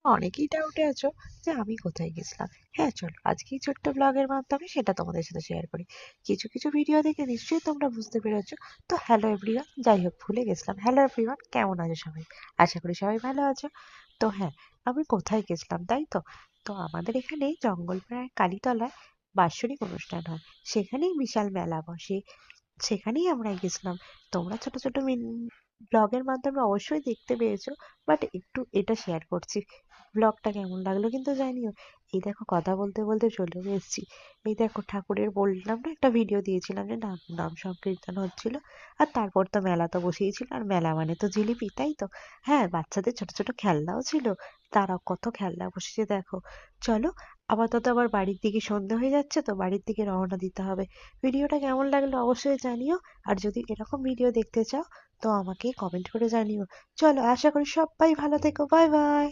অনেকেই ডাউটে আছো যে আমি কোথায় গেছিলাম। হ্যাঁ, চলো আজকে এই ছোট্ট ব্লগের মাধ্যমে সেটা তোমাদের সাথে শেয়ার করি। কিছু কিছু ভিডিও দেখে নিশ্চয়ই তোমরা বুঝতে পেরেছো। তো হ্যালো এভরিওয়ান, যাই হোক ভুলে গেছিলাম। হ্যালো এভরিওয়ান, কেমন আছো সবাই? আশা করি সবাই ভালো আছো। তো হ্যাঁ, আমি কোথায় গেছিলাম তাই তো? তো আমাদের এখানে জঙ্গলপাড়ায় কালীতলায় বাৎসরিক অনুষ্ঠান হয়। সেখানেই বিশাল মেলা বসে। সেখানেই আমরা গেছিলাম। তোমরা ছোট ছোট ব্লগের মাধ্যমে অবশ্যই দেখতে পেয়েছো, বাট একটু এটা শেয়ার করছি। ব্লগটা কেমন লাগলো কিন্তু জানিও। এই দেখো কথা বলতে বলতে চলেও এসেছি। এই দেখো ঠাকুরের বললাম না, একটা ভিডিও দিয়েছিলাম যে নাম নাম সংকীর্তন হচ্ছিল। আর তারপর তো মেলা তো বসেই ছিল, আর মেলা মানে তো জিলিপি, তাই তো? হ্যাঁ, বাচ্চাদের ছোট ছোট খেলনাও ছিল। তারাও কত খেলনা বসেছে দেখো। চলো, আপাতত আবার বাড়ির দিকে সন্ধ্যা হয়ে যাচ্ছে, তো বাড়ির দিকে রওনা দিতে হবে। ভিডিওটা কেমন লাগলো অবশ্যই জানিও। আর যদি এরকম ভিডিও দেখতে চাও তো আমাকে কমেন্ট করে জানিও। চলো, আশা করি সবাই ভালো থেকো। Bye bye.